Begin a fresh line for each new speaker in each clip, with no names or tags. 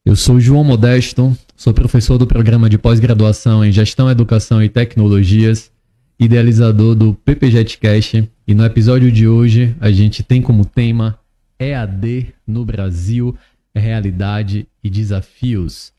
Eu sou João Modesto, sou professor do programa de pós-graduação em Gestão, Educação e Tecnologias, idealizador do PPJetCast, e no episódio de hoje a gente tem como tema EAD no Brasil, Realidade e Desafios.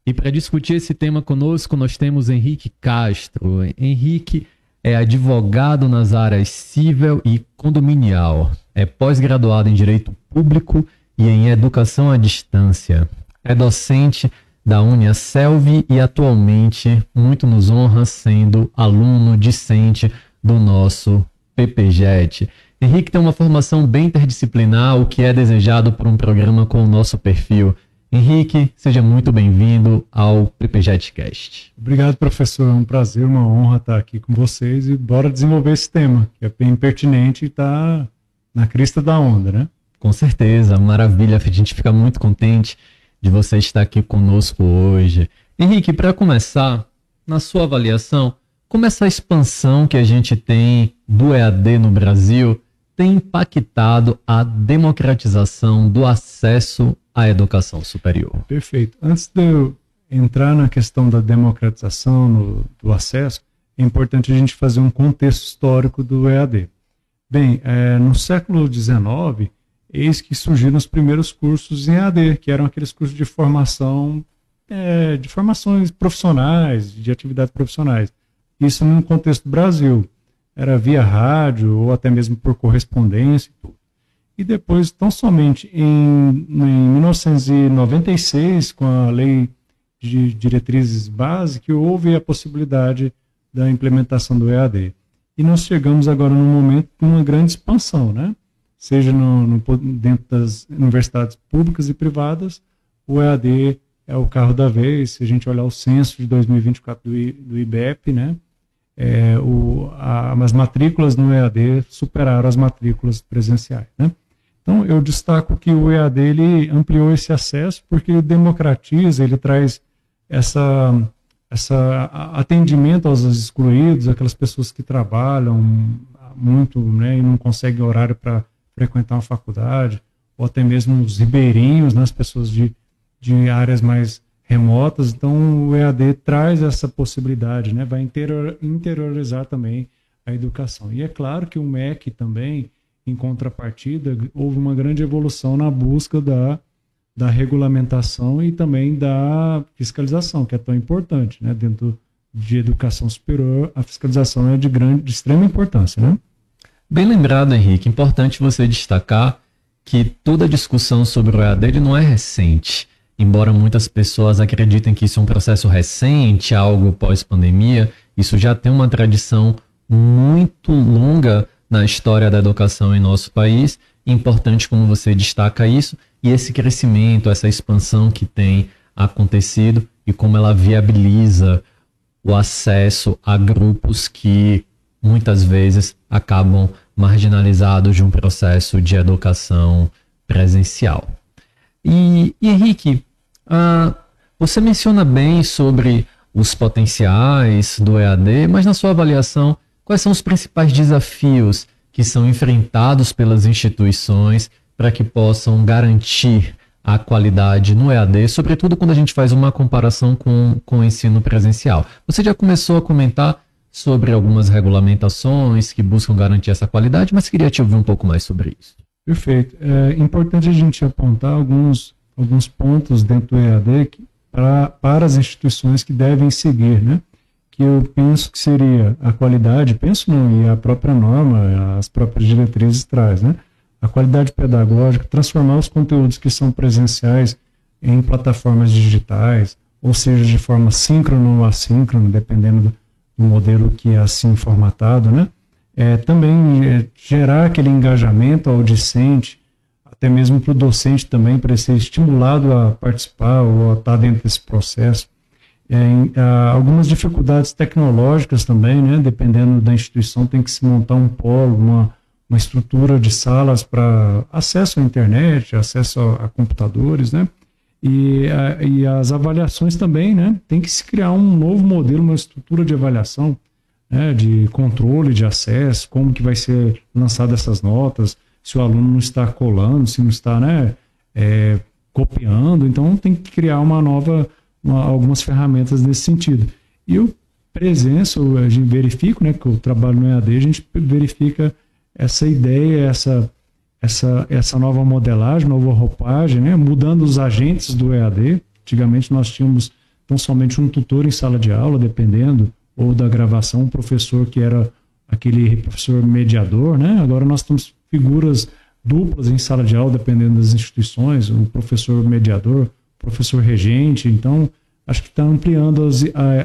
E para discutir esse tema conosco nós temos Henrique Castro. Henrique é advogado nas áreas civil e condominial, é pós-graduado em Direito Público e em Educação à Distância. É docente da UniaSelv e atualmente muito nos honra sendo aluno discente do nosso PPJet. Henrique tem uma formação bem interdisciplinar, o que é desejado por um programa com o nosso perfil. Henrique, seja muito bem-vindo ao PPJetCast.
Obrigado, professor. É um prazer, uma honra estar aqui com vocês e bora desenvolver esse tema, que é bem pertinente e está na crista da onda, né?
Com certeza, maravilha. A gente fica muito contente de você estar aqui conosco hoje. Henrique, para começar, na sua avaliação, como essa expansão que a gente tem do EAD no Brasil tem impactado a democratização do acesso à educação superior?
Perfeito. Antes de eu entrar na questão da democratização do acesso, é importante a gente fazer um contexto histórico do EAD. Bem, no século XIX, eis que surgiram os primeiros cursos em EAD, que eram aqueles cursos de formação, de formações profissionais, de atividades profissionais. Isso no contexto do Brasil. Era via rádio ou até mesmo por correspondência e tudo. E depois, tão somente em 1996, com a Lei de Diretrizes Básicas, houve a possibilidade da implementação do EAD. E nós chegamos agora num momento de uma grande expansão, né? Seja dentro das universidades públicas e privadas, o EAD é o carro da vez. Se a gente olhar o censo de 2024 do IBEP, né? As matrículas no EAD superaram as matrículas presenciais, né? Então, eu destaco que o EAD ele ampliou esse acesso porque ele democratiza, ele traz essa atendimento aos excluídos, aquelas pessoas que trabalham muito, né, e não conseguem horário para frequentar uma faculdade, ou até mesmo os ribeirinhos, né, as pessoas de áreas mais remotas. Então, o EAD traz essa possibilidade, né, vai interiorizar também a educação. E é claro que o MEC também, em contrapartida, houve uma grande evolução na busca da regulamentação e também da fiscalização, que é tão importante, né? Dentro de educação superior, a fiscalização é de extrema importância, né?
Bem lembrado, Henrique. Importante você destacar que toda a discussão sobre o EAD ele não é recente. Embora muitas pessoas acreditem que isso é um processo recente, algo pós-pandemia, isso já tem uma tradição muito longa na história da educação em nosso país. Importante como você destaca isso e esse crescimento, essa expansão que tem acontecido e como ela viabiliza o acesso a grupos que muitas vezes acabam marginalizados de um processo de educação presencial. E Henrique, você menciona bem sobre os potenciais do EAD, mas na sua avaliação, quais são os principais desafios que são enfrentados pelas instituições para que possam garantir a qualidade no EAD, sobretudo quando a gente faz uma comparação com o ensino presencial? Você já começou a comentar sobre algumas regulamentações que buscam garantir essa qualidade, mas queria te ouvir um pouco mais sobre isso.
Perfeito. É importante a gente apontar alguns pontos dentro do EAD para as instituições que devem seguir, né? Que eu penso que seria a qualidade, e a própria norma, as próprias diretrizes traz, né? A qualidade pedagógica, transformar os conteúdos que são presenciais em plataformas digitais, ou seja, de forma síncrona ou assíncrona, dependendo do modelo que é assim formatado, né? Também gerar aquele engajamento ao discente, até mesmo para o docente também, para ser estimulado a participar ou a estar dentro desse processo. Algumas dificuldades tecnológicas também, né? Dependendo da instituição, tem que se montar um polo, uma estrutura de salas para acesso à internet, acesso a computadores, né? E as avaliações também, né? Tem que se criar um novo modelo, uma estrutura de avaliação, né? De controle de acesso, como que vai ser lançada essas notas, se o aluno não está colando, se não está, né? copiando, então tem que criar algumas ferramentas nesse sentido. E o presença, a gente verifica, né, que eu trabalho no EAD, a gente verifica essa ideia, essa nova modelagem, nova roupagem, né, mudando os agentes do EAD. Antigamente nós tínhamos tão somente um tutor em sala de aula, dependendo, ou da gravação, um professor que era aquele professor mediador, né? Agora nós temos figuras duplas em sala de aula, dependendo das instituições, o professor mediador, professor regente. Então, acho que está ampliando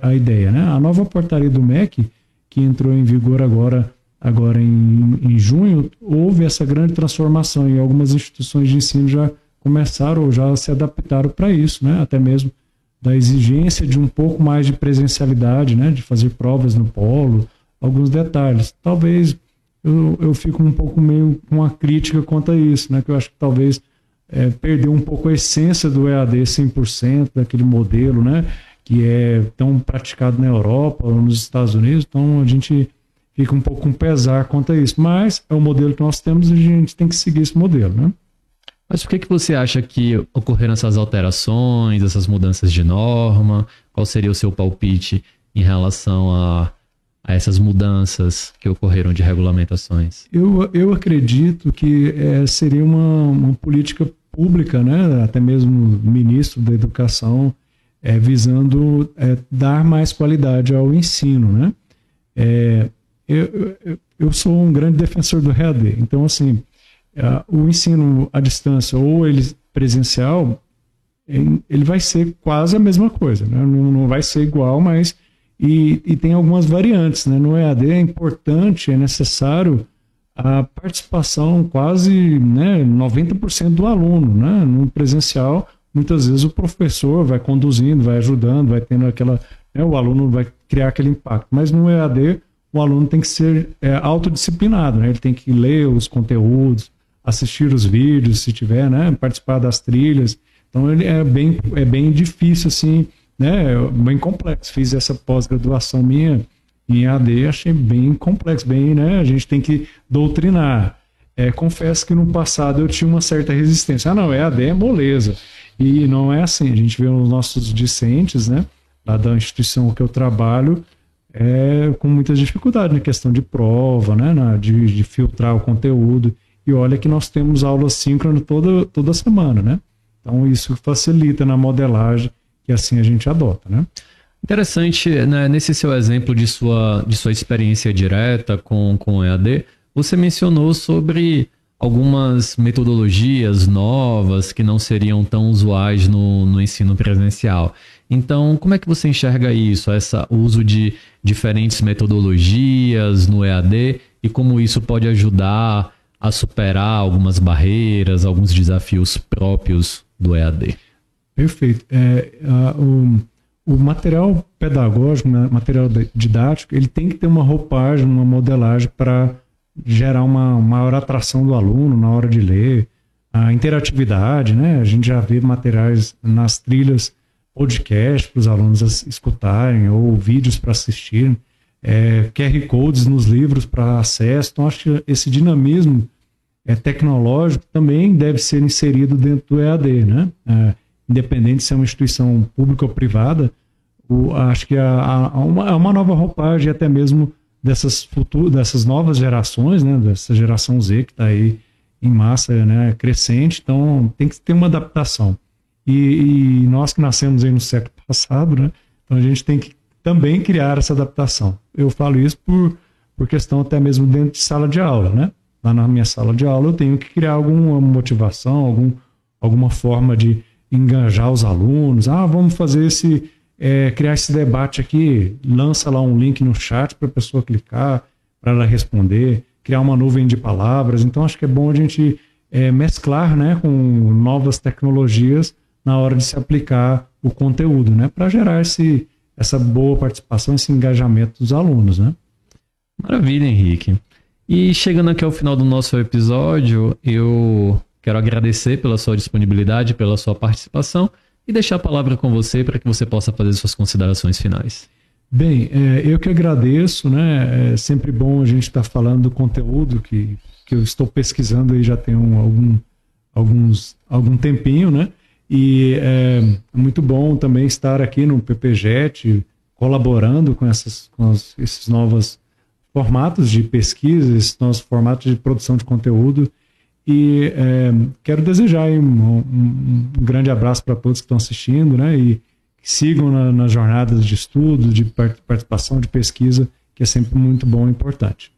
a ideia, né? A nova portaria do MEC, que entrou em vigor agora em junho, houve essa grande transformação e algumas instituições de ensino já começaram ou já se adaptaram para isso, né? Até mesmo da exigência de um pouco mais de presencialidade, né? De fazer provas no polo, alguns detalhes. Talvez eu fico um pouco meio com uma crítica quanto a isso, né? Que eu acho que talvez perdeu um pouco a essência do EAD 100%, daquele modelo, né? Que é tão praticado na Europa ou nos Estados Unidos. Então a gente fica um pouco com pesar quanto a isso. Mas é o modelo que nós temos e a gente tem que seguir esse modelo, né?
Mas por que você acha que ocorreram essas alterações, essas mudanças de norma? Qual seria o seu palpite em relação a essas mudanças que ocorreram de regulamentações?
Eu acredito que seria uma política pública, né? Até mesmo o ministro da Educação, visando dar mais qualidade ao ensino, né? Eu sou um grande defensor do EAD, então assim, o ensino à distância ou ele presencial, ele vai ser quase a mesma coisa, né? Não vai ser igual, mas e tem algumas variantes, né? No EAD é importante, é necessário a participação quase, né, 90% do aluno, né? No presencial, muitas vezes o professor vai conduzindo, vai ajudando, vai tendo o aluno vai criar aquele impacto, mas no EAD o aluno tem que ser autodisciplinado, né? Ele tem que ler os conteúdos, assistir os vídeos, se tiver, né? Participar das trilhas. Então ele é bem difícil, assim, né? Bem complexo. Fiz essa pós-graduação minha em EAD, achei bem complexo, né? A gente tem que doutrinar. Confesso que no passado eu tinha uma certa resistência. Não, EAD é moleza. E não é assim. A gente vê os nossos discentes, né? Lá da instituição que eu trabalho, com muitas dificuldades na questão de prova, né? De filtrar o conteúdo. E olha que nós temos aula síncrona toda semana, né? Então isso facilita na modelagem que assim a gente adota, né?
Interessante, né? Nesse seu exemplo de sua experiência direta com o EAD, você mencionou sobre algumas metodologias novas que não seriam tão usuais no ensino presencial. Então, como é que você enxerga isso, o uso de diferentes metodologias no EAD e como isso pode ajudar a superar algumas barreiras, alguns desafios próprios do EAD?
Perfeito. O material pedagógico, material didático, ele tem que ter uma roupagem, uma modelagem para gerar uma maior atração do aluno na hora de ler, a interatividade, né? A gente já vê materiais nas trilhas, podcast para os alunos escutarem ou vídeos para assistirem, QR Codes nos livros para acesso. Então, acho que esse dinamismo tecnológico também deve ser inserido dentro do EAD, né? Independente se é uma instituição pública ou privada, acho que há uma nova roupagem até mesmo dessas novas gerações, né? Dessa geração Z que está aí em massa, né? Crescente, então tem que ter uma adaptação. E nós que nascemos aí no século passado, né? Então a gente tem que também criar essa adaptação. Eu falo isso por questão até mesmo dentro de sala de aula, né? Lá na minha sala de aula eu tenho que criar alguma motivação, alguma forma de engajar os alunos. Vamos fazer criar esse debate aqui, lança lá um link no chat para a pessoa clicar, para ela responder, criar uma nuvem de palavras. Então acho que é bom a gente mesclar, né, com novas tecnologias na hora de se aplicar o conteúdo, né, para gerar essa boa participação, esse engajamento dos alunos, né?
Maravilha, Henrique. E chegando aqui ao final do nosso episódio, eu quero agradecer pela sua disponibilidade, pela sua participação e deixar a palavra com você para que você possa fazer suas considerações finais.
Bem, eu que agradeço, né? É sempre bom a gente estar falando do conteúdo que eu estou pesquisando aí já tem algum tempinho, né? E é muito bom também estar aqui no PPGET, colaborando com esses novos formatos de pesquisa, esses novos formatos de produção de conteúdo. E quero desejar aí um grande abraço para todos que estão assistindo, né? E que sigam nas jornadas de estudo, de participação, de pesquisa, que é sempre muito bom e importante.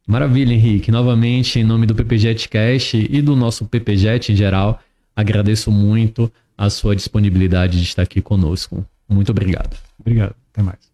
Maravilha, Henrique. Novamente, em nome do PPGETcast e do nosso PPGET em geral, agradeço muito a sua disponibilidade de estar aqui conosco. Muito obrigado.
Obrigado. Até mais.